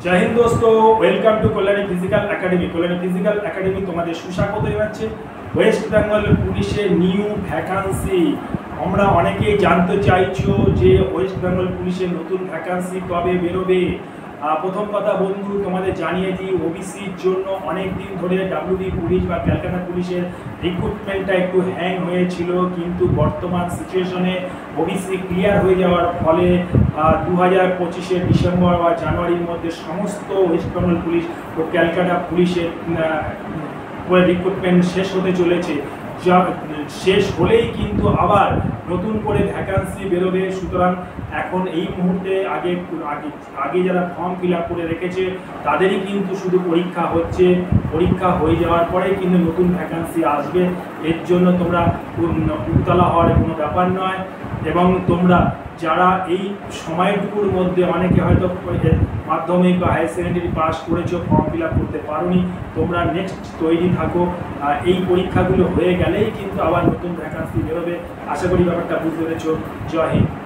जय हिंद दोस्तों, welcome to Kalyani physical academy. Kalyani physical academy तुम्हारे सुस्वागत জানাচ্ছে। ওয়েস্ট বেঙ্গল পুলিশের নিউ ভ্যাকান্সি আমরা অনেকেই জানতে চাইছো যে ওয়েস্ট বেঙ্গল পুলিশের নতুন ভ্যাকান্সি কবে বেরোবে। প্রথম কথা বন্ধু, তোমাদের জানিয়ে দিই, ওবিসির জন্য অনেক দিন ধরে ডাব্লিউবি পুলিশ বা ক্যালকাটা পুলিশের রিক্রুটমেন্টটা একটু হ্যাং হয়েছিল, কিন্তু বর্তমান সিচুয়েশনে ওবিসি ক্লিয়ার হয়ে যাওয়ার ফলে 2025 ডিসেম্বর বা জানুয়ারির মধ্যে সমস্ত ওয়েস্ট বেঙ্গল পুলিশ ও ক্যালকাটা পুলিশের রিক্রুটমেন্ট শেষ হতে চলেছে। শেষ হলেই কিন্তু আবার নতুন করে ভ্যাকান্সি বেরোবে। সুতরাং এখন এই মুহূর্তে আগে যারা ফর্ম ফিল আপ করে রেখেছে তাদেরই কিন্তু শুধু পরীক্ষা হচ্ছে। পরীক্ষা হয়ে যাওয়ার পরে কিন্তু নতুন ভ্যাকান্সি আসবে। এর জন্য তোমরা উতলা হওয়ার কোনো ব্যাপার নয়। এবং তোমরা যারা এই সময়টুকুর মধ্যে অনেকে হয়তো মাধ্যমিক বা হায়ার সেকেন্ডারি পাস করেছো, ফর্ম ফিল আপ করতে পারোনি, তোমরা নেক্সট তৈরি থাকো। এই পরীক্ষাগুলো হয়ে গেলেই কিন্তু আবার নতুন ভ্যাকান্সি বেরোবে। আশা করি ব্যাপারটা বুঝতে পেরেছো। জয় হিন্দ।